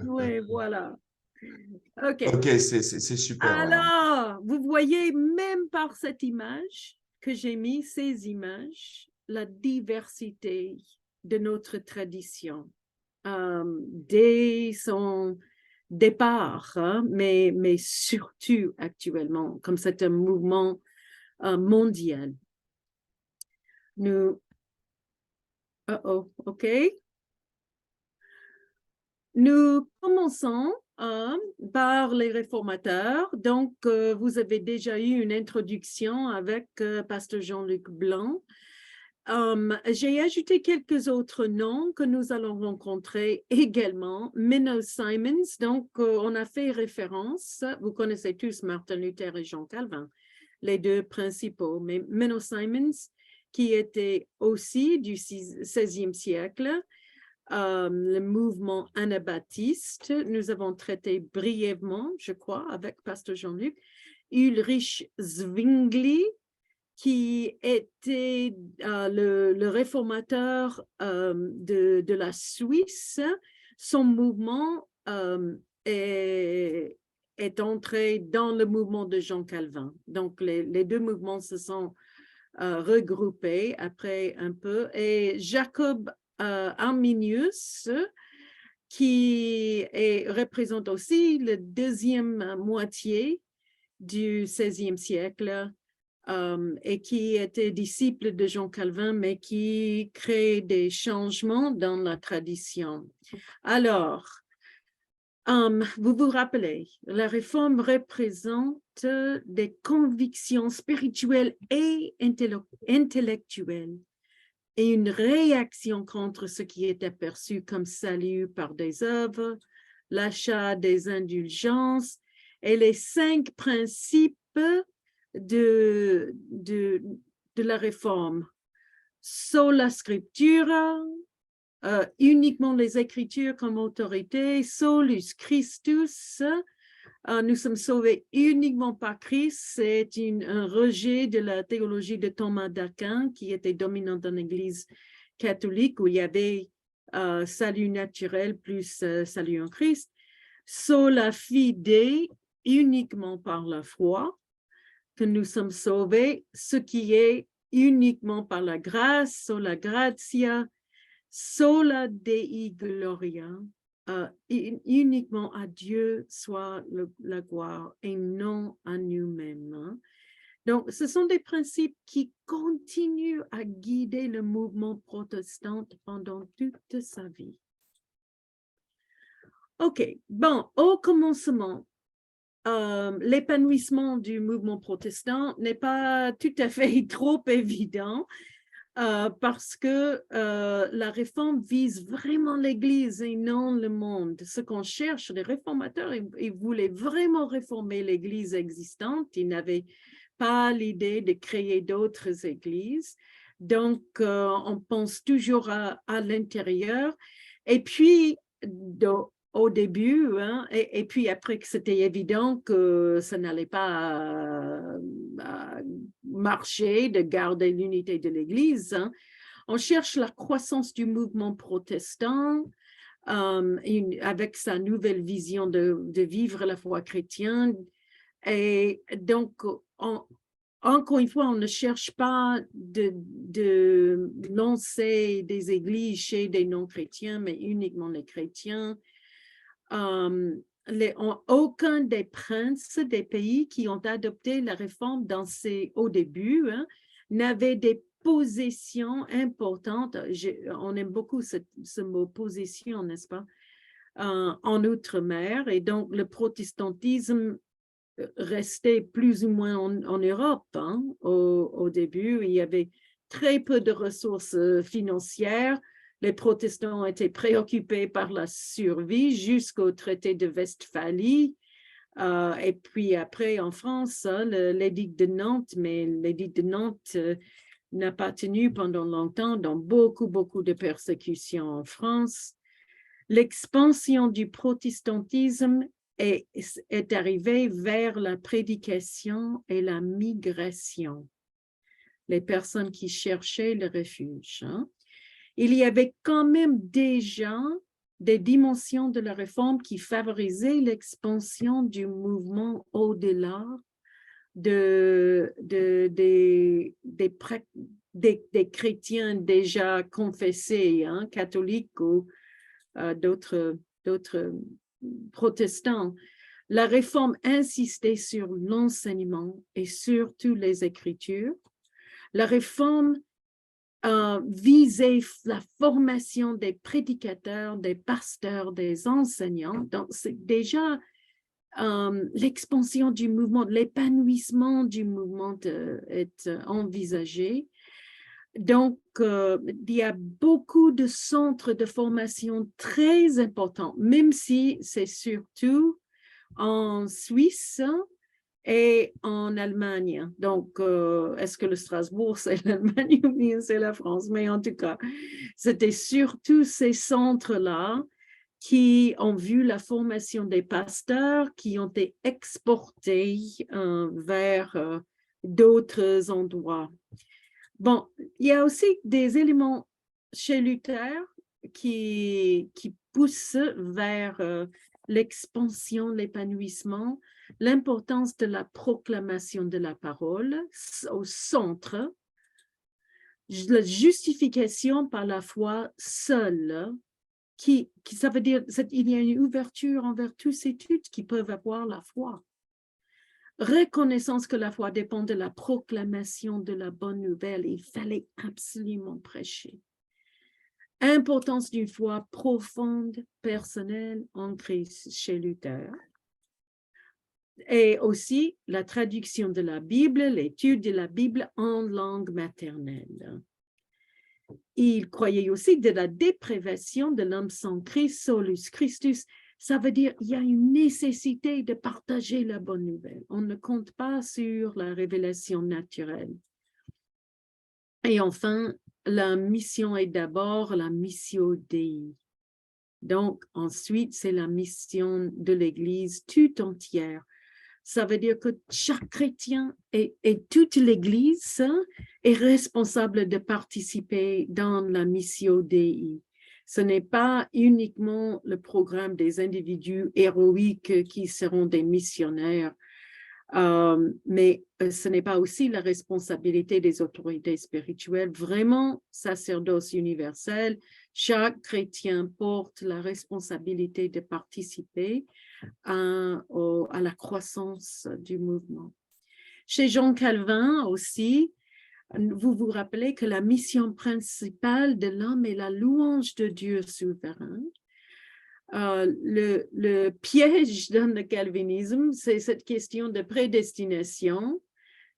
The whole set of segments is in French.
Oui, voilà. OK. Ok, c'est super. Alors, vous voyez, même par cette image que j'ai mis, ces images, la diversité de notre tradition dès son départ, hein, mais surtout actuellement, comme c'est un mouvement mondial. Nous, OK. Nous commençons par les réformateurs. Donc, vous avez déjà eu une introduction avec Pasteur Jean-Luc Blanc. J'ai ajouté quelques autres noms que nous allons rencontrer également. Menno Simons, donc on a fait référence, vous connaissez tous Martin Luther et Jean Calvin, les deux principaux, mais Menno Simons, qui était aussi du XVIe siècle, le mouvement anabaptiste, nous avons traité brièvement, je crois, avec Pasteur Jean-Luc, Ulrich Zwingli, qui était le réformateur de la Suisse. Son mouvement est entré dans le mouvement de Jean Calvin. Donc, les deux mouvements se sont regroupés après un peu. Et Jacob Arminius, qui représente aussi la deuxième moitié du XVIe siècle, et qui était disciple de Jean Calvin, mais qui crée des changements dans la tradition. Alors, vous vous rappelez, la réforme représente des convictions spirituelles et intellectuelles et une réaction contre ce qui est aperçu comme salut par des œuvres, l'achat des indulgences et les 5 principes de la réforme. Sola scriptura, uniquement les Écritures comme autorité, solus Christus, nous sommes sauvés uniquement par Christ. C'est un rejet de la théologie de Thomas d'Aquin qui était dominante dans l'Église catholique où il y avait salut naturel plus salut en Christ. Sola fide, uniquement par la foi que nous sommes sauvés, ce qui est uniquement par la grâce, sola gratia, sola Dei gloria, uniquement à Dieu soit la gloire et non à nous-mêmes. Hein. Donc, ce sont des principes qui continuent à guider le mouvement protestant pendant toute sa vie. OK, bon, au commencement, l'épanouissement du mouvement protestant n'est pas tout à fait trop évident parce que la réforme vise vraiment l'Église et non le monde. Ce qu'on cherche, les réformateurs, ils voulaient vraiment réformer l'Église existante. Ils n'avaient pas l'idée de créer d'autres églises. Donc, on pense toujours à l'intérieur. Et puis, au début, hein, et puis après que c'était évident que ça n'allait pas marcher de garder l'unité de l'Église, hein, on cherche la croissance du mouvement protestant avec sa nouvelle vision de vivre la foi chrétienne. Et donc, encore une fois, on ne cherche pas de lancer des églises chez des non-chrétiens, mais uniquement les chrétiens. Aucun des princes des pays qui ont adopté la réforme au début hein, n'avait des possessions importantes. On aime beaucoup ce mot possession, n'est-ce pas, en Outre-mer. Et donc, le protestantisme restait plus ou moins en Europe. Hein. Au début, il y avait très peu de ressources financières. Les protestants étaient préoccupés par la survie jusqu'au traité de Westphalie. Et puis après, en France, hein, l'édit de Nantes, mais l'édit de Nantes n'a pas tenu pendant longtemps, dans beaucoup de persécutions en France. L'expansion du protestantisme est arrivée vers la prédication et la migration. Les personnes qui cherchaient le refuge. Hein. Il y avait quand même déjà des dimensions de la réforme qui favorisaient l'expansion du mouvement au-delà des chrétiens déjà confessés, hein, catholiques ou d'autres protestants. La réforme insistait sur l'enseignement et surtout les Écritures. La réforme visait la formation des prédicateurs, des pasteurs, des enseignants. Donc, c'est déjà l'expansion du mouvement, l'épanouissement du mouvement est envisagé. Donc, il y a beaucoup de centres de formation très importants, même si c'est surtout en Suisse et en Allemagne. Donc, est-ce que le Strasbourg, c'est l'Allemagne ou bien c'est la France? Mais en tout cas, c'était surtout ces centres-là qui ont vu la formation des pasteurs qui ont été exportés vers d'autres endroits. Bon, il y a aussi des éléments chez Luther qui poussent vers l'expansion, l'épanouissement, l'importance de la proclamation de la parole au centre, la justification par la foi seule, ça veut dire qu'il y a une ouverture envers tous ces études qui peuvent avoir la foi. Reconnaissance que la foi dépend de la proclamation de la bonne nouvelle, il fallait absolument prêcher. Importance d'une foi profonde, personnelle en Christ chez Luther. Et aussi la traduction de la Bible, l'étude de la Bible en langue maternelle. Il croyait aussi de la dépravation de l'homme sans Christ, solus Christus. Ça veut dire qu'il y a une nécessité de partager la bonne nouvelle. On ne compte pas sur la révélation naturelle. Et enfin, la mission est d'abord la missio Dei. Donc, ensuite, c'est la mission de l'Église tout entière. Ça veut dire que chaque chrétien et toute l'Église est responsable de participer dans la missio Dei. Ce n'est pas uniquement le programme des individus héroïques qui seront des missionnaires, mais ce n'est pas aussi la responsabilité des autorités spirituelles. Vraiment, sacerdoce universel, chaque chrétien porte la responsabilité de participer à la croissance du mouvement. Chez Jean Calvin aussi, vous vous rappelez que la mission principale de l'homme est la louange de Dieu souverain. Le piège dans le calvinisme, c'est cette question de prédestination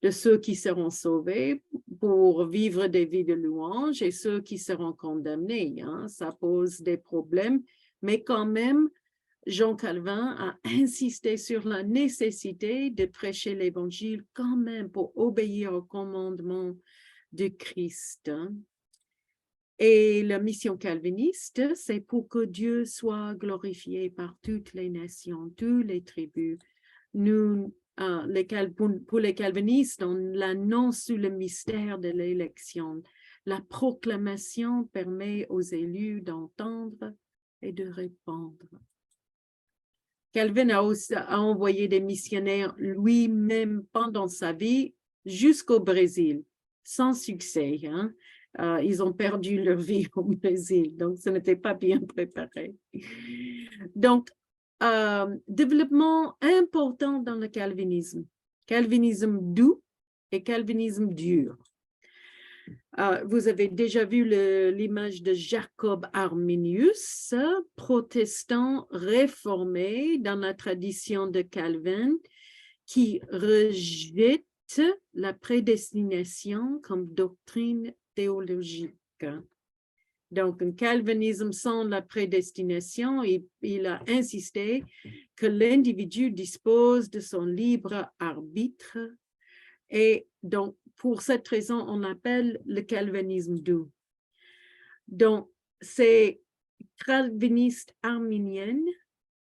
de ceux qui seront sauvés pour vivre des vies de louange et ceux qui seront condamnés. Hein. Ça pose des problèmes, mais quand même, Jean Calvin a insisté sur la nécessité de prêcher l'Évangile quand même pour obéir au commandement de Christ. Et la mission calviniste, c'est pour que Dieu soit glorifié par toutes les nations, toutes les tribus. Nous, pour les calvinistes, on l'annonce sous le mystère de l'élection. La proclamation permet aux élus d'entendre et de répondre. Calvin a envoyé des missionnaires lui-même pendant sa vie jusqu'au Brésil, sans succès. Hein? Ils ont perdu leur vie au Brésil, donc ce n'était pas bien préparé. Donc, développement important dans le calvinisme. Calvinisme doux et calvinisme dur. Vous avez déjà vu l'image de Jacob Arminius, protestant réformé dans la tradition de Calvin, qui rejette la prédestination comme doctrine théologique. Donc, un calvinisme sans la prédestination, il a insisté que l'individu dispose de son libre arbitre et donc, pour cette raison, on appelle le calvinisme doux. Donc, ces calvinistes arminiennes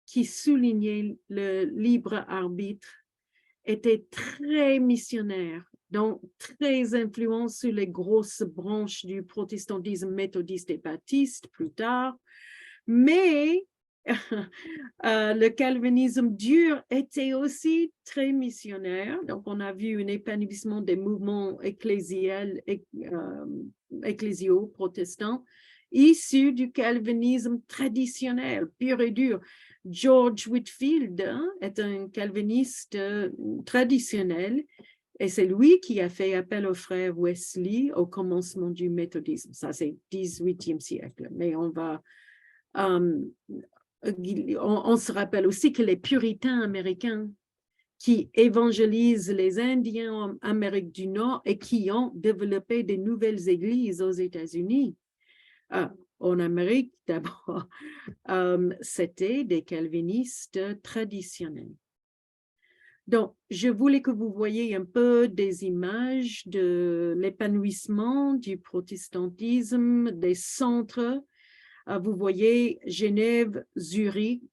qui soulignaient le libre arbitre étaient très missionnaires, donc très influents sur les grosses branches du protestantisme méthodiste et baptiste plus tard, Mais le calvinisme dur était aussi très missionnaire. Donc, on a vu un épanouissement des mouvements ecclésiaux protestants issus du calvinisme traditionnel, pur et dur. George Whitefield est un calviniste traditionnel et c'est lui qui a fait appel au frère Wesley au commencement du méthodisme. Ça, c'est 18e siècle. Mais on se rappelle aussi que les puritains américains qui évangélisent les Indiens en Amérique du Nord et qui ont développé de nouvelles églises aux États-Unis. En Amérique, d'abord, c'était des calvinistes traditionnels. Donc, je voulais que vous voyiez un peu des images de l'épanouissement du protestantisme, des centres. Vous voyez Genève, Zurich,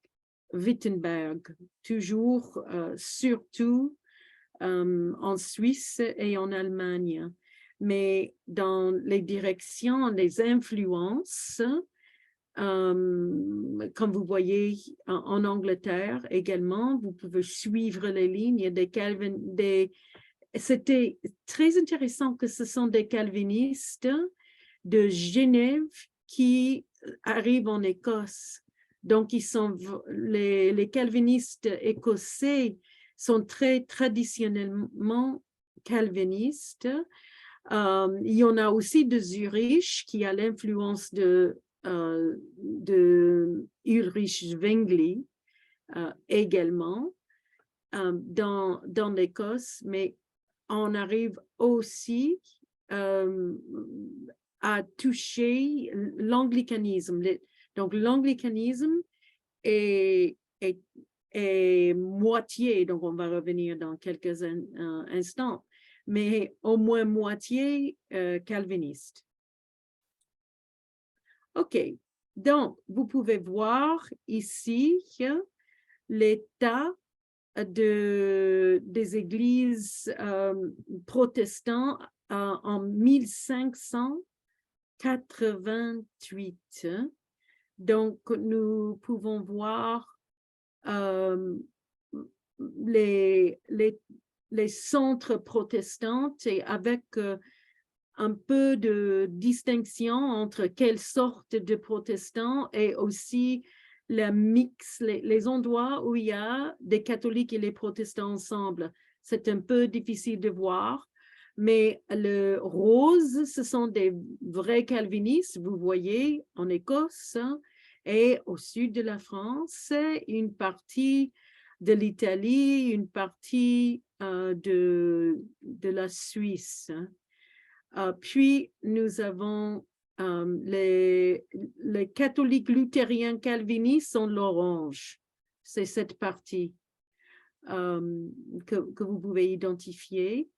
Wittenberg, toujours, surtout en Suisse et en Allemagne. Mais dans les directions, les influences, comme vous voyez en Angleterre également, vous pouvez suivre les lignes c'était très intéressant que ce sont des calvinistes de Genève qui arrivent en Écosse. Donc, les calvinistes écossais sont très traditionnellement calvinistes. Il y en a aussi de Zurich qui a l'influence de Ulrich Zwingli également dans l'Écosse, mais on arrive aussi à toucher l'anglicanisme. Donc, l'anglicanisme est moitié, donc on va revenir dans quelques instants, mais au moins moitié calviniste. OK, donc vous pouvez voir ici l'état des églises protestantes en 1588. Donc, nous pouvons voir les centres protestants et avec un peu de distinction entre quelle sorte de protestants et aussi le mix, les endroits où il y a des catholiques et les protestants ensemble. C'est un peu difficile de voir, mais le rose, ce sont des vrais calvinistes, vous voyez, en Écosse et au sud de la France, une partie de l'Italie, une partie de la Suisse. Puis, nous avons les catholiques luthériens calvinistes sont l'orange. C'est cette partie que vous pouvez identifier.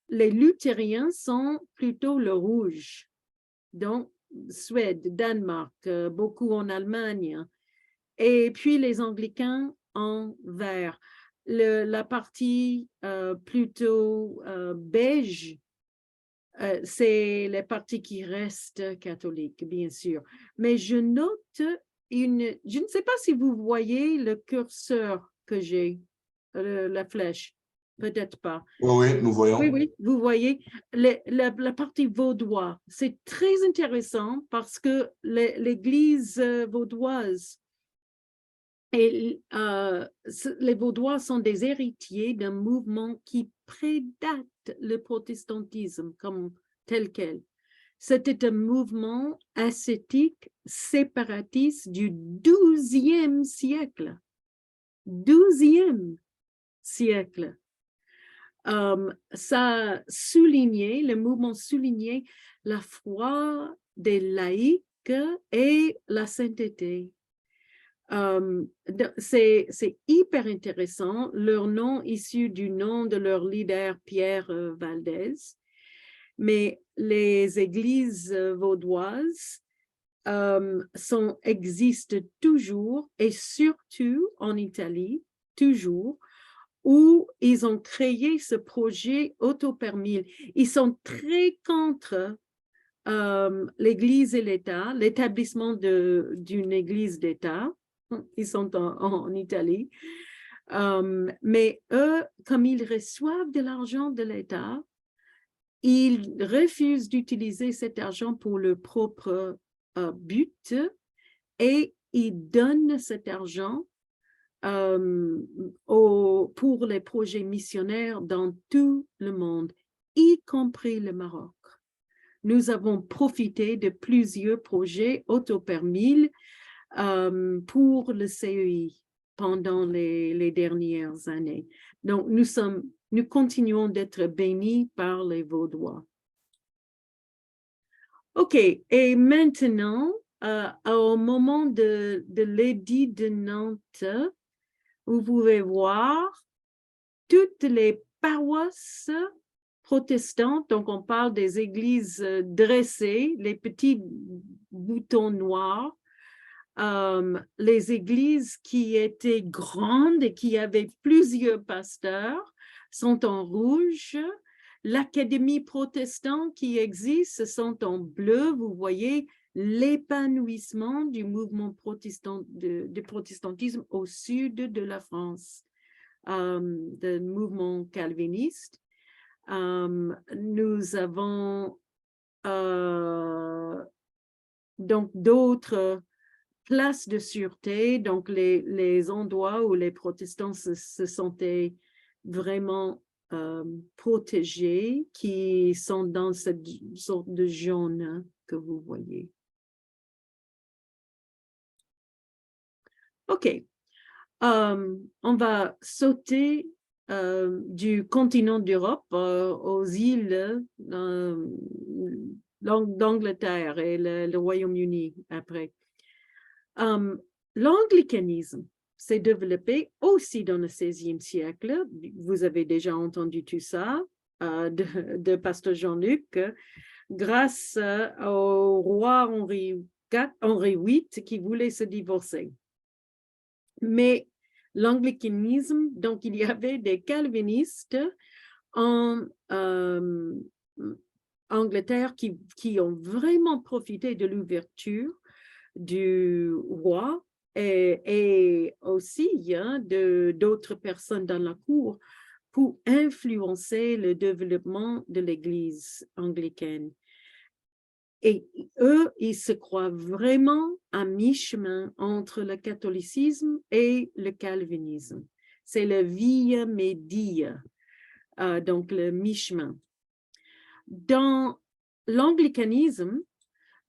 Les luthériens sont plutôt le rouge. Donc, Suède, Danemark, beaucoup en Allemagne. Et puis, les anglicains en vert. La partie plutôt beige, c'est les partis qui restent catholiques, bien sûr. Mais je note je ne sais pas si vous voyez le curseur que j'ai, la flèche, peut-être pas. Oui, nous voyons. Oui, vous voyez, la partie vaudois, c'est très intéressant parce que l'église vaudoise, les Vaudois sont des héritiers d'un mouvement qui prédate le protestantisme comme tel quel. C'était un mouvement ascétique séparatiste du XIIe siècle. XIIe siècle. Ça soulignait, le mouvement soulignait la foi des laïcs et la sainteté. C'est hyper intéressant, leur nom issu du nom de leur leader Pierre Valdez, mais les églises vaudoises existent toujours et surtout en Italie, toujours, où ils ont créé ce projet autopermis. Ils sont très contre l'Église et l'État, l'établissement d'une Église d'État. Ils sont en Italie. Mais eux, comme ils reçoivent de l'argent de l'État, ils refusent d'utiliser cet argent pour leur propre but et ils donnent cet argent pour les projets missionnaires dans tout le monde, y compris le Maroc. Nous avons profité de plusieurs projets autopermis pour le CEI pendant les dernières années. Donc, nous continuons d'être bénis par les Vaudois. OK, et maintenant, au moment de l'édit de Nantes, vous pouvez voir toutes les paroisses protestantes, donc on parle des églises dressées, les petits boutons noirs, les églises qui étaient grandes et qui avaient plusieurs pasteurs sont en rouge. L'académie protestante qui existe sont en bleu. Vous voyez l'épanouissement du mouvement protestant, de protestantisme au sud de la France, du mouvement calviniste. Nous avons donc d'autres places de sûreté, donc les endroits où les protestants se sentaient vraiment protégés, qui sont dans cette sorte de jaune que vous voyez. OK. On va sauter du continent d'Europe aux îles d'Angleterre et le Royaume-Uni après. L'anglicanisme s'est développé aussi dans le XVIe siècle. Vous avez déjà entendu tout ça de Pasteur Jean-Luc, grâce au roi Henri VIII qui voulait se divorcer. Mais l'anglicanisme, donc il y avait des calvinistes en Angleterre qui ont vraiment profité de l'ouverture du roi et aussi d'autres personnes dans la cour pour influencer le développement de l'Église anglicaine. Et eux, ils se croient vraiment à mi-chemin entre le catholicisme et le calvinisme. C'est le via media, donc le mi-chemin. Dans l'anglicanisme,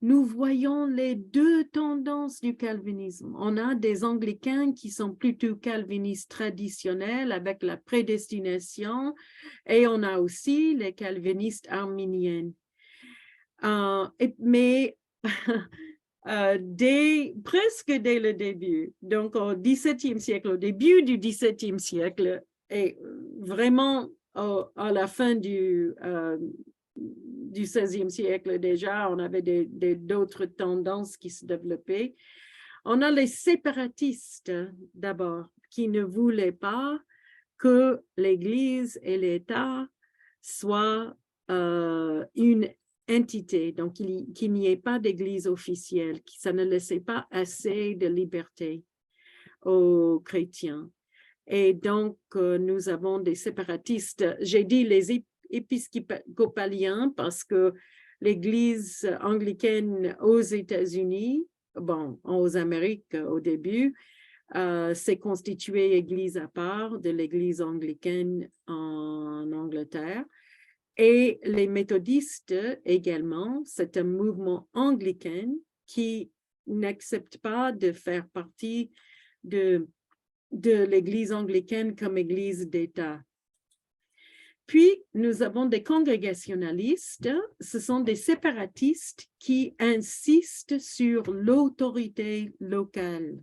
nous voyons les deux tendances du calvinisme. On a des anglicains qui sont plutôt calvinistes traditionnels avec la prédestination et on a aussi les calvinistes arminiens. Mais presque dès le début, donc au XVIIe siècle, au début du XVIIe siècle et vraiment à la fin du XVIe siècle déjà, on avait d'autres tendances qui se développaient. On a les séparatistes d'abord, qui ne voulaient pas que l'Église et l'État soient une entité, donc qu'il n'y ait pas d'église officielle, que ça ne laissait pas assez de liberté aux chrétiens. Et donc, nous avons des séparatistes. J'ai dit les épiscopaliens parce que l'église anglicaine aux États-Unis, bon, aux Amériques au début, s'est constituée église à part de l'église anglicaine en Angleterre. Et les méthodistes également, c'est un mouvement anglican qui n'accepte pas de faire partie de l'Église anglicaine comme Église d'État. Puis, nous avons des congrégationalistes, ce sont des séparatistes qui insistent sur l'autorité locale,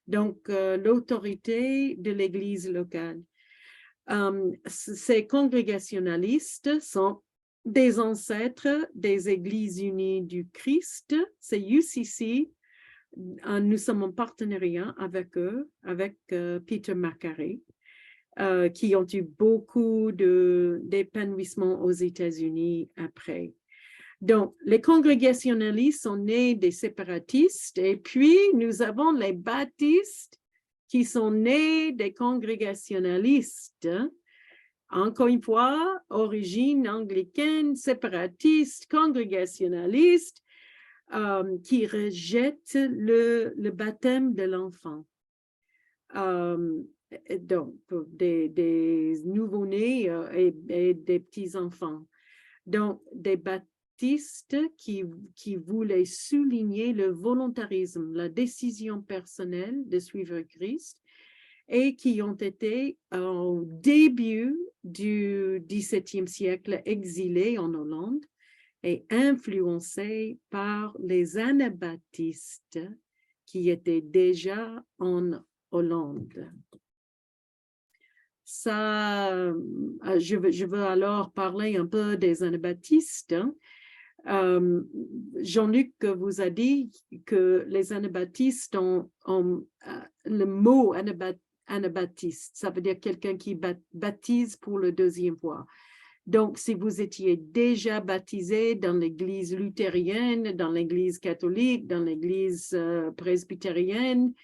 donc l'autorité de l'Église locale. Ces congrégationalistes sont des ancêtres des Églises unies du Christ, c'est UCC. Nous sommes en partenariat avec eux, avec Peter Macari, qui ont eu beaucoup d'épanouissement aux États-Unis après. Donc, les congrégationalistes sont nés des séparatistes et puis nous avons les baptistes qui sont nés des congrégationalistes. Encore une fois, origine anglicaine, séparatiste, congrégationaliste, qui rejettent le baptême de l'enfant. Donc, des nouveau-nés et des petits-enfants. Donc, des baptistes qui voulaient souligner le volontarisme, la décision personnelle de suivre Christ et qui ont été au début du XVIIe siècle exilés en Hollande et influencés par les anabaptistes qui étaient déjà en Hollande. Ça, je veux alors parler un peu des anabaptistes. Jean-Luc vous a dit que les anabaptistes ont le mot anabaptiste, ça veut dire quelqu'un qui baptise pour la deuxième fois. Donc, si vous étiez déjà baptisé dans l'église luthérienne, dans l'église catholique, dans l'église presbytérienne,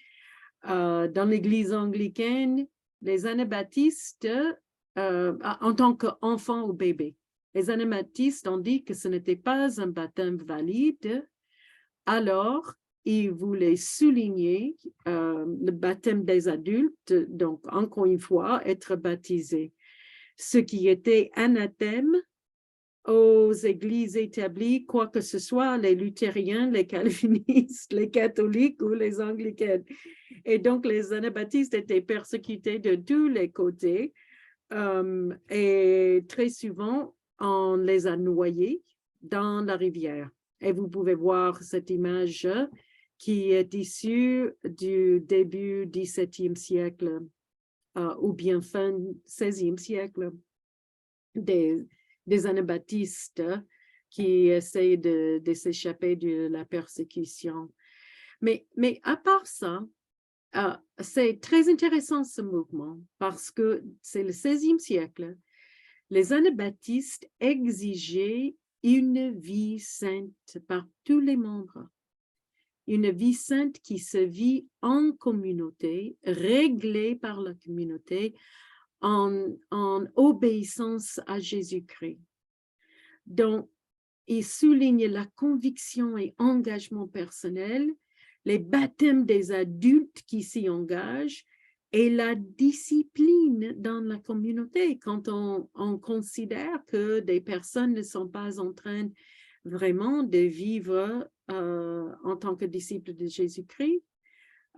dans l'église anglicaine, les anabaptistes, en tant qu'enfant ou bébé, les anabaptistes ont dit que ce n'était pas un baptême valide, alors ils voulaient souligner le baptême des adultes, donc encore une fois, être baptisé. Ce qui était anathème aux églises établies, quoi que ce soit, les luthériens, les calvinistes, les catholiques ou les anglicains. Et donc, les anabaptistes étaient persécutés de tous les côtés et très souvent, on les a noyés dans la rivière. Et vous pouvez voir cette image qui est issue du début du XVIIe siècle ou bien fin XVIe siècle des anabaptistes qui essayent de s'échapper de la persécution. Mais à part ça, c'est très intéressant ce mouvement parce que c'est le XVIe siècle. Les anabaptistes exigeaient une vie sainte par tous les membres. Une vie sainte qui se vit en communauté, réglée par la communauté, en obéissance à Jésus-Christ. Donc, il souligne la conviction et engagement personnel, les baptêmes des adultes qui s'y engagent et la discipline dans la communauté quand on considère que des personnes ne sont pas en train vraiment de vivre en tant que disciples de Jésus-Christ.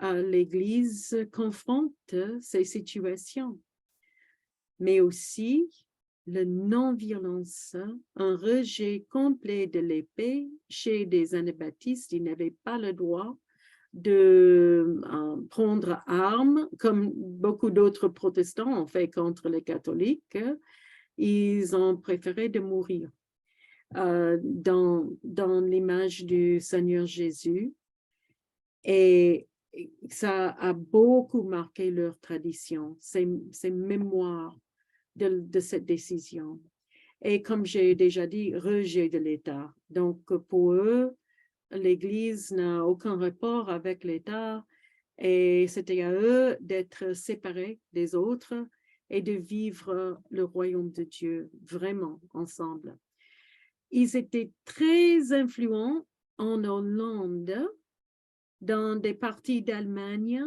L'Église confronte ces situations, mais aussi la non-violence, un rejet complet de l'épée chez des anabaptistes. Ils n'avaient pas le droit de prendre armes, comme beaucoup d'autres protestants ont fait contre les catholiques. Ils ont préféré de mourir dans l'image du Seigneur Jésus. Et ça a beaucoup marqué leur tradition, ces mémoires de cette décision. Et comme j'ai déjà dit, rejet de l'État. Donc, pour eux, l'Église n'a aucun rapport avec l'État et c'était à eux d'être séparés des autres et de vivre le royaume de Dieu vraiment ensemble. Ils étaient très influents en Hollande, dans des parties d'Allemagne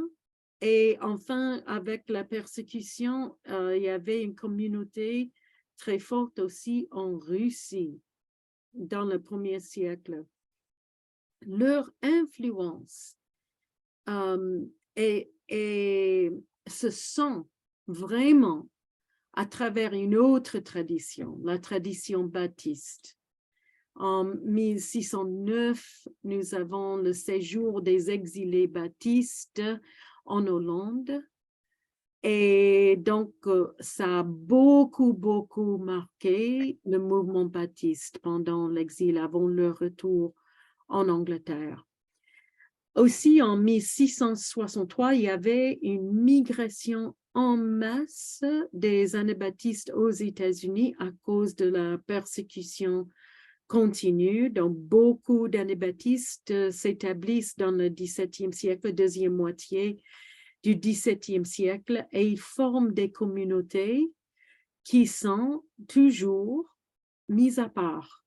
et enfin, avec la persécution, il y avait une communauté très forte aussi en Russie dans le 1er siècle. Leur influence se sent vraiment à travers une autre tradition, la tradition baptiste. En 1609, nous avons le séjour des exilés baptistes en Hollande. Et donc, ça a beaucoup marqué le mouvement baptiste pendant l'exil, avant leur retour en Angleterre. Aussi, en 1663, il y avait une migration en masse des anabaptistes aux États-Unis à cause de la persécution continue. Donc, beaucoup d'anabaptistes s'établissent dans le XVIIe siècle, deuxième moitié du XVIIe siècle, et ils forment des communautés qui sont toujours mises à part.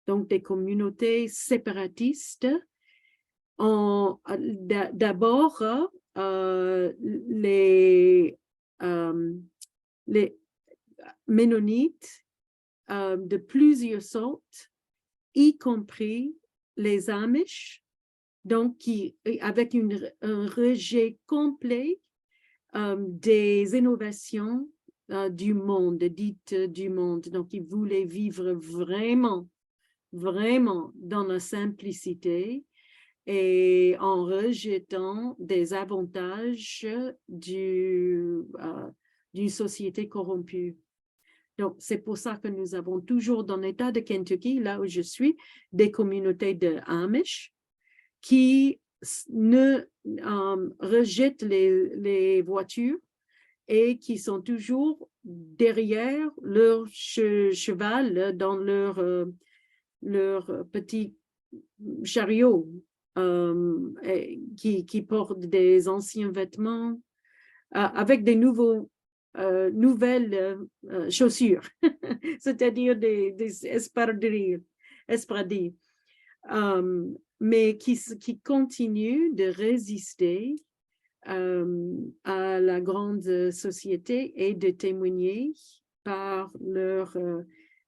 Donc, des communautés séparatistes. D'abord, les Ménonites de plusieurs sortes, y compris les Amish, donc avec un rejet complet des innovations du monde, dites du monde. Donc, ils voulaient vivre vraiment, vraiment dans la simplicité et en rejetant des avantages d'une société corrompue. Donc, c'est pour ça que nous avons toujours dans l'État de Kentucky, là où je suis, des communautés de Amish qui ne rejettent les voitures et qui sont toujours derrière leur cheval dans leur petit chariot qui portent des anciens vêtements avec des nouvelles chaussures, c'est-à-dire des espadrilles, mais qui continuent de résister à la grande société et de témoigner par leur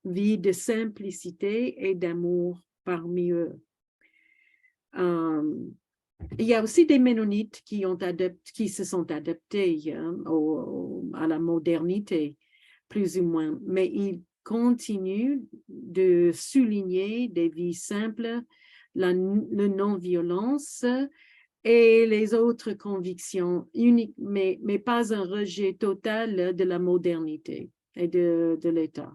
vie de simplicité et d'amour parmi eux. Il y a aussi des Ménonites qui se sont adaptés à la modernité, plus ou moins, mais ils continuent de souligner des vies simples, la non-violence et les autres convictions uniques, mais pas un rejet total de la modernité et de l'État.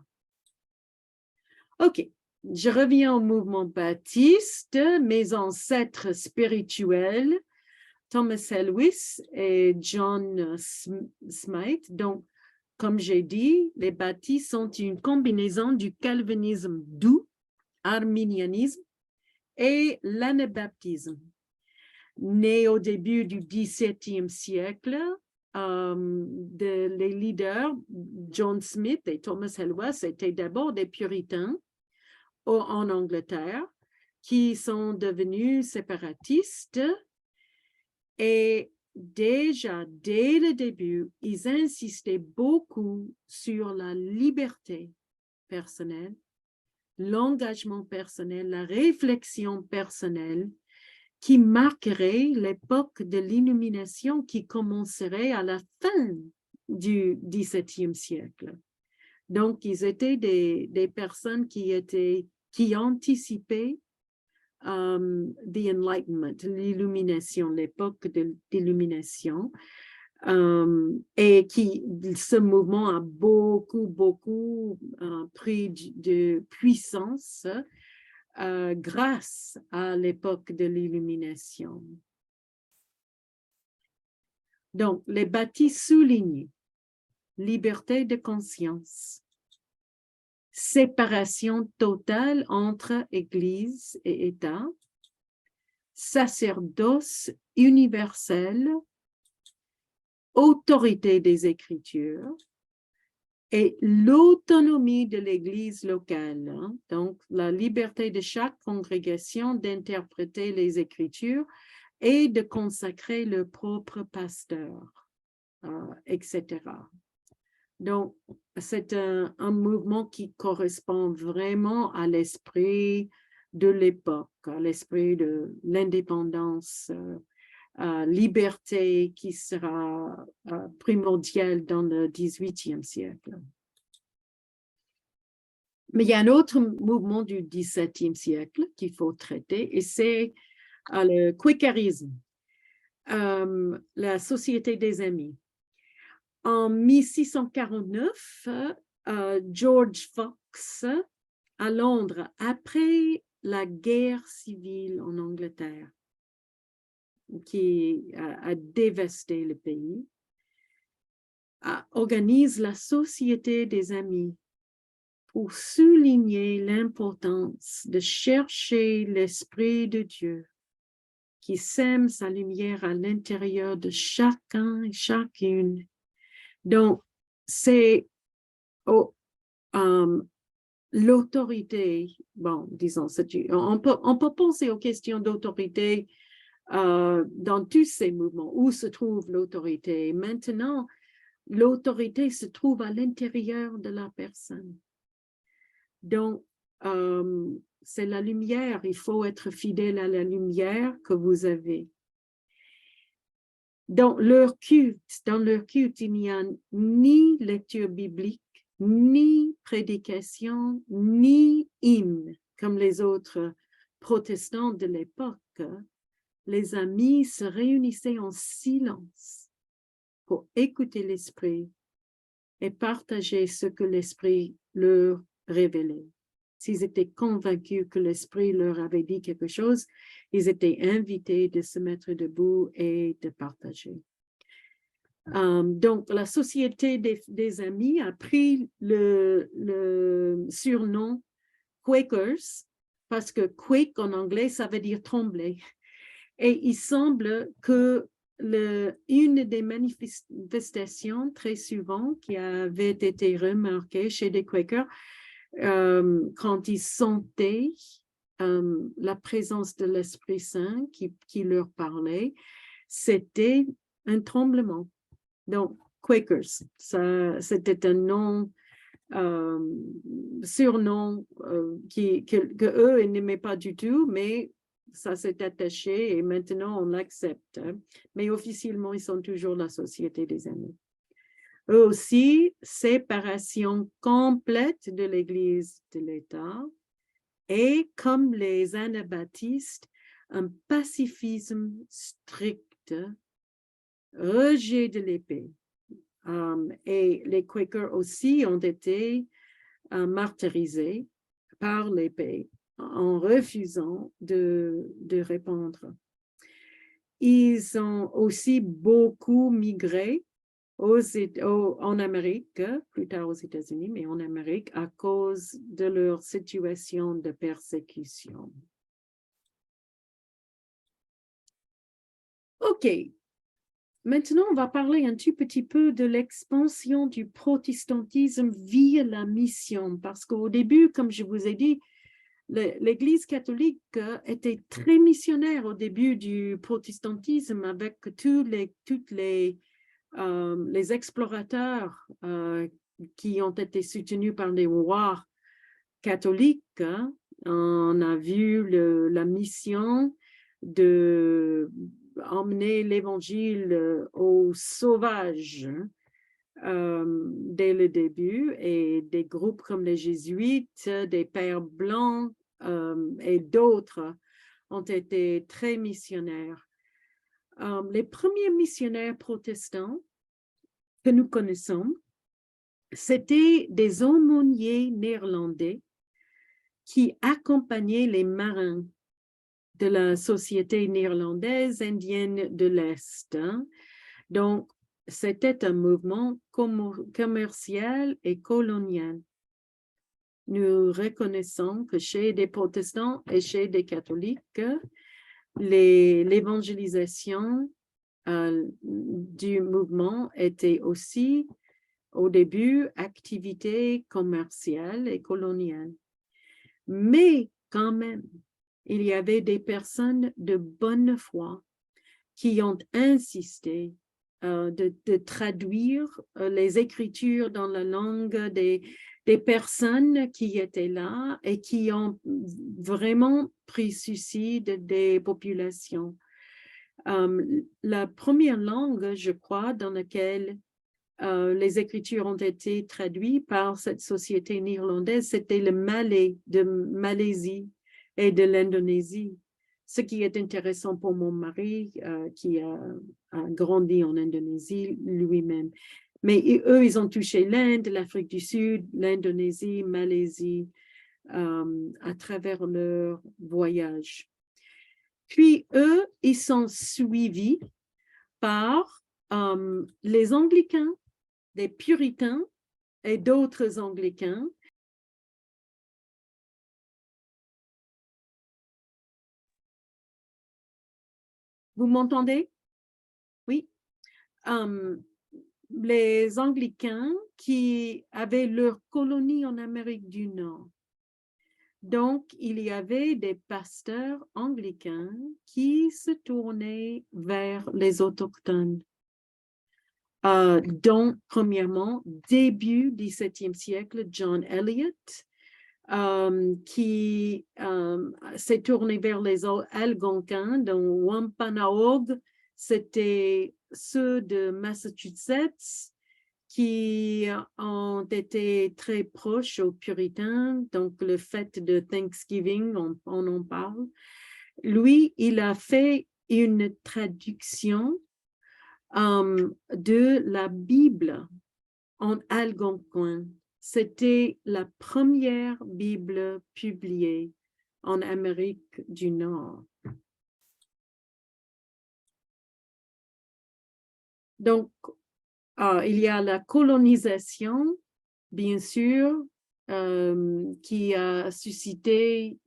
OK. Je reviens au mouvement baptiste, mes ancêtres spirituels, Thomas Helwys et John Smythe. Donc, comme j'ai dit, les baptistes sont une combinaison du calvinisme doux, arminianisme et l'anabaptisme. Né au début du XVIIe siècle, les leaders, John Smith et Thomas Helwys, étaient d'abord des puritains en Angleterre, qui sont devenus séparatistes et déjà, dès le début, ils insistaient beaucoup sur la liberté personnelle, l'engagement personnel, la réflexion personnelle qui marquerait l'époque de l'illumination qui commencerait à la fin du XVIIe siècle. Donc, ils étaient des personnes qui anticipaient the Enlightenment, l'illumination, l'époque de l'illumination, et ce mouvement a beaucoup pris de puissance grâce à l'époque de l'illumination. Donc, les baptistes soulignent liberté de conscience, séparation totale entre Église et État, sacerdoce universel, autorité des Écritures et l'autonomie de l'Église locale. Donc, la liberté de chaque congrégation d'interpréter les Écritures et de consacrer leur propre pasteur, etc. Donc, c'est un mouvement qui correspond vraiment à l'esprit de l'époque, à l'esprit de l'indépendance, liberté qui sera primordiale dans le XVIIIe siècle. Mais il y a un autre mouvement du XVIIe siècle qu'il faut traiter, et c'est le quakerisme, la Société des Amis. En 1649, George Fox, à Londres, après la guerre civile en Angleterre, qui a dévasté le pays, organise la Société des Amis pour souligner l'importance de chercher l'Esprit de Dieu qui sème sa lumière à l'intérieur de chacun et chacune. Donc, c'est l'autorité, bon, disons, on peut penser aux questions d'autorité dans tous ces mouvements. Où se trouve l'autorité? Maintenant, l'autorité se trouve à l'intérieur de la personne. Donc, c'est la lumière. Il faut être fidèle à la lumière que vous avez. Dans leur culte, il n'y a ni lecture biblique, ni prédication, ni hymne, comme les autres protestants de l'époque. Les amis se réunissaient en silence pour écouter l'Esprit et partager ce que l'Esprit leur révélait. S'ils étaient convaincus que l'Esprit leur avait dit quelque chose, ils étaient invités de se mettre debout et de partager. Donc, la Société des Amis a pris le surnom Quakers, parce que quake en anglais, ça veut dire trembler. Et il semble que une des manifestations très souvent qui avait été remarquée chez des Quakers, quand ils sentaient la présence de l'Esprit Saint qui leur parlait, c'était un tremblement. Donc, Quakers, c'était un nom, surnom que eux n'aimaient pas du tout, mais ça s'est attaché et maintenant on l'accepte. Hein. Mais officiellement, ils sont toujours la Société des Amis. Eux aussi, séparation complète de l'Église de l'État et comme les anabaptistes, un pacifisme strict, rejet de l'épée. Et les Quakers aussi ont été martyrisés par l'épée en refusant de répondre. Ils ont aussi beaucoup migré en Amérique, plus tard aux États-Unis, mais en Amérique, à cause de leur situation de persécution. OK. Maintenant, on va parler un tout petit peu de l'expansion du protestantisme via la mission, parce qu'au début, comme je vous ai dit, l'Église catholique était très missionnaire au début du protestantisme avec tous les explorateurs qui ont été soutenus par les rois catholiques. Hein. On a vu la mission de emmener l'évangile aux sauvages dès le début, et des groupes comme les jésuites, des pères blancs et d'autres ont été très missionnaires. Les premiers missionnaires protestants que nous connaissons, c'était des aumôniers néerlandais qui accompagnaient les marins de la société néerlandaise indienne de l'Est. Hein. Donc, c'était un mouvement commercial et colonial. Nous reconnaissons que chez des protestants et chez des catholiques, l'évangélisation du mouvement était aussi, au début, activité commerciale et coloniale. Mais quand même, il y avait des personnes de bonne foi qui ont insisté de traduire les Écritures dans la langue des personnes qui étaient là et qui ont vraiment pris souci des populations. La première langue, je crois, dans laquelle les Écritures ont été traduites par cette société néerlandaise, c'était le malais de Malaisie et de l'Indonésie. Ce qui est intéressant pour mon mari qui a grandi en Indonésie lui-même. Mais eux, ils ont touché l'Inde, l'Afrique du Sud, l'Indonésie, Malaisie, à travers leur voyage. Puis eux, ils sont suivis par les Anglicans, des Puritains et d'autres Anglicans Vous m'entendez? Oui. Les Anglicains qui avaient leur colonie en Amérique du Nord. Donc, il y avait des pasteurs anglicains qui se tournaient vers les autochtones. Dont, premièrement, début 17e siècle, John Eliot, qui s'est tourné vers les Algonquins, dont Wampanoag, c'était ceux de Massachusetts qui ont été très proches aux puritains, donc le fait de Thanksgiving, on en parle. Lui, il a fait une traduction de la Bible en algonquin. C'était la première Bible publiée en Amérique du Nord. Donc, il y a la colonisation, bien sûr, qui a suscité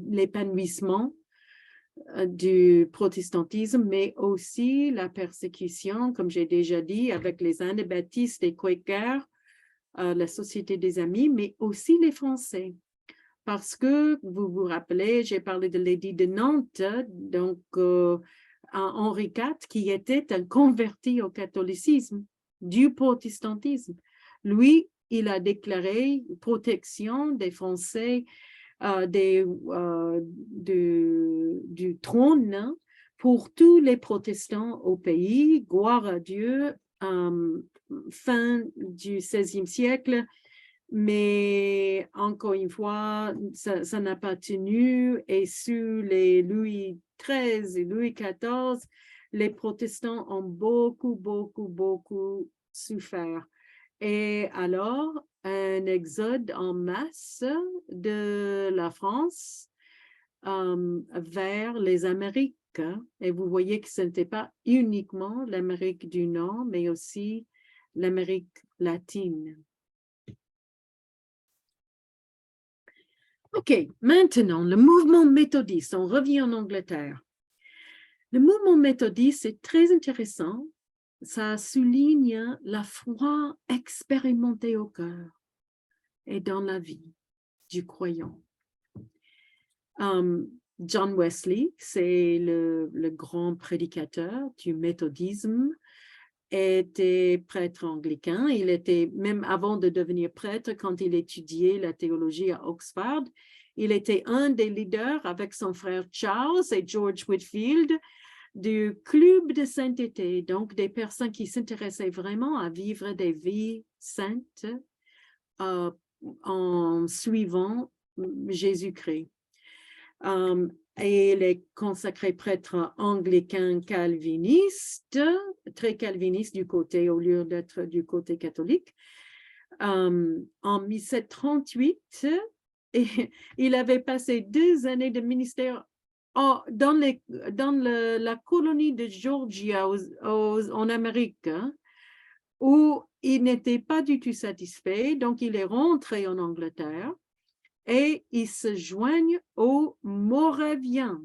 l'épanouissement du protestantisme, mais aussi la persécution, comme j'ai déjà dit, avec les anabaptistes et Quakers, la Société des Amis, mais aussi les Français. Parce que, vous vous rappelez, j'ai parlé de l'édit de Nantes, donc Henri IV, qui était un converti au catholicisme, du protestantisme. Lui, il a déclaré protection des Français du trône, hein, pour tous les protestants au pays. Gloire à Dieu, fin du XVIe siècle, mais encore une fois, ça n'a pas tenu, et sous les Louis XIII et Louis XIV, les protestants ont beaucoup souffert. Et alors, un exode en masse de la France vers les Amériques. Et vous voyez que ce n'était pas uniquement l'Amérique du Nord, mais aussi l'Amérique latine. OK, maintenant, le mouvement méthodiste. On revient en Angleterre. Le mouvement méthodiste est très intéressant. Ça souligne la foi expérimentée au cœur et dans la vie du croyant. John Wesley, c'est le grand prédicateur du méthodisme, était prêtre anglican. Il était, même avant de devenir prêtre, quand il étudiait la théologie à Oxford, il était un des leaders avec son frère Charles et George Whitefield du club de sainteté, donc des personnes qui s'intéressaient vraiment à vivre des vies saintes en suivant Jésus-Christ. Et il est consacré prêtre anglican calviniste, très calviniste du côté, au lieu d'être du côté catholique. En 1738, il avait passé 2 années de ministère dans la colonie de Georgia en Amérique, hein, où il n'était pas du tout satisfait, donc il est rentré en Angleterre et il se joigne aux Moraviens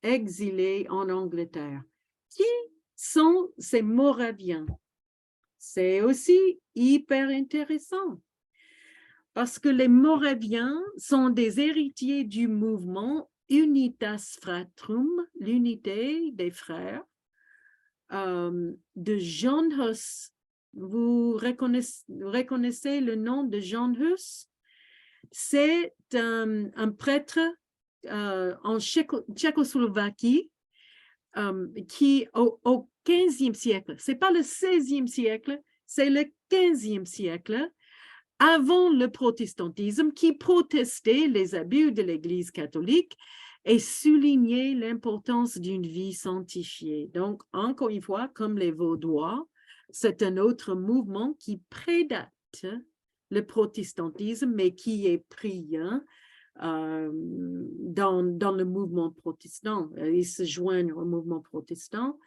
exilés en Angleterre. Qui sont ces Moraviens? C'est aussi hyper intéressant parce que les Moraviens sont des héritiers du mouvement Unitas Fratrum, l'unité des frères, de John Hus. Vous reconnaissez le nom de John Hus? C'est un prêtre en Tchécoslovaquie qui, au 15e siècle, ce n'est pas le 16e siècle, c'est le 15e siècle, avant le protestantisme, qui protestait les abus de l'Église catholique et soulignait l'importance d'une vie sanctifiée. Donc, encore une fois, comme les Vaudois, c'est un autre mouvement qui prédate le protestantisme, mais qui est pris dans le mouvement protestant. Ils se joignent au mouvement protestant.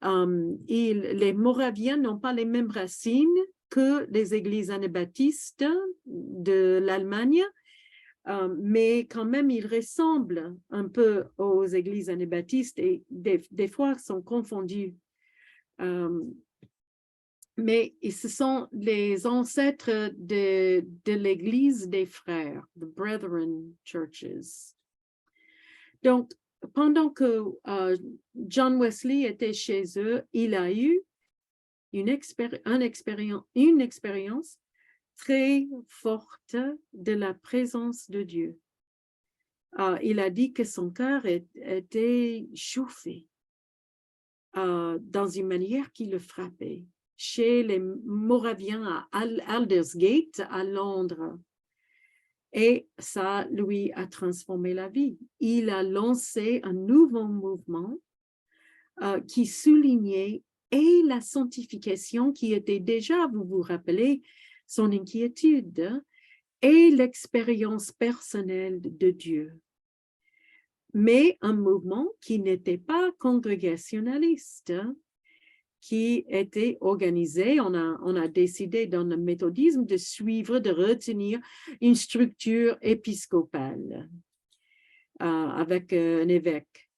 Et les Moraviens n'ont pas les mêmes racines que les églises anabaptistes de l'Allemagne. mais quand même, ils ressemblent un peu aux églises anabaptistes et des fois sont confondus. Mais ce sont les ancêtres de l'église des frères, the Brethren Churches. Donc, pendant que John Wesley était chez eux, il a eu une expérience très forte de la présence de Dieu. Il a dit que son cœur était chauffé dans une manière qui le frappait. Chez les Moraviens à Aldersgate, à Londres. Et ça lui a transformé la vie. Il a lancé un nouveau mouvement qui soulignait et la sanctification qui était déjà, vous vous rappelez, son inquiétude et l'expérience personnelle de Dieu. Mais un mouvement qui n'était pas congrégationaliste, qui était organisé. On a décidé dans le méthodisme de suivre, de retenir une structure épiscopale avec un évêque.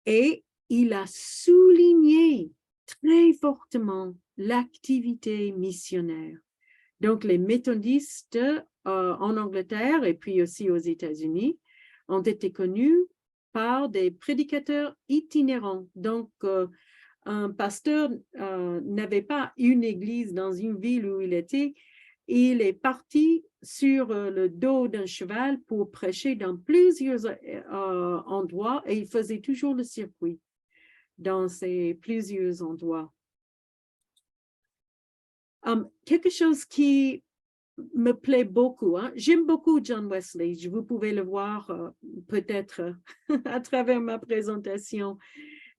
Et il a souligné très fortement l'activité missionnaire. Donc, les méthodistes en Angleterre et puis aussi aux États-Unis ont été connus par des prédicateurs itinérants. Donc, un pasteur n'avait pas une église dans une ville où il était. Il est parti sur le dos d'un cheval pour prêcher dans plusieurs endroits et il faisait toujours le circuit dans ces plusieurs endroits. Quelque chose qui me plaît beaucoup, hein? J'aime beaucoup John Wesley, vous pouvez le voir peut-être à travers ma présentation.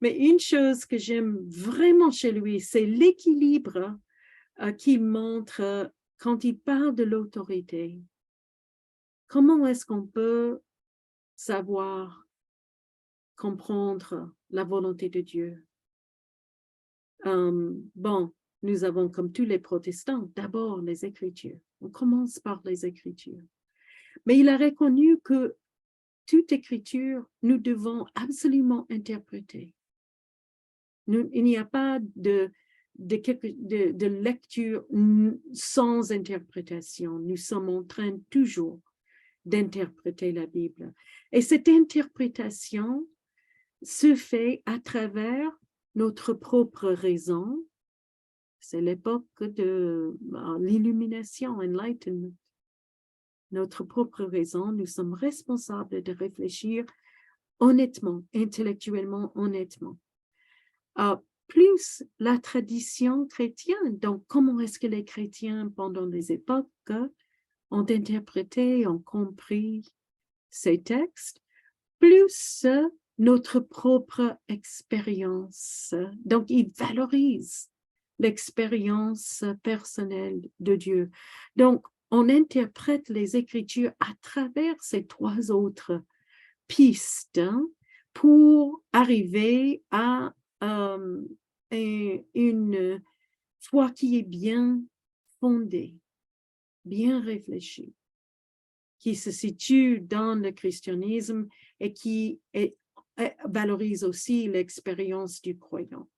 Mais une chose que j'aime vraiment chez lui, c'est l'équilibre qu'il montre quand il parle de l'autorité. Comment est-ce qu'on peut savoir comprendre la volonté de Dieu? Bon, nous avons, comme tous les protestants, d'abord les Écritures. On commence par les Écritures. Mais il a reconnu que toute Écriture, nous devons absolument interpréter. Il n'y a pas de lecture sans interprétation. Nous sommes en train toujours d'interpréter la Bible. Et cette interprétation se fait à travers notre propre raison. C'est l'époque de l'illumination, enlightenment. Notre propre raison, nous sommes responsables de réfléchir honnêtement, intellectuellement honnêtement. Plus la tradition chrétienne, donc comment est-ce que les chrétiens pendant les époques ont interprété, ont compris ces textes, plus notre propre expérience. Donc, ils valorisent l'expérience personnelle de Dieu. Donc, on interprète les Écritures à travers ces trois autres pistes pour arriver à une foi qui est bien fondée, bien réfléchie, qui se situe dans le christianisme et qui valorise aussi l'expérience du croyant.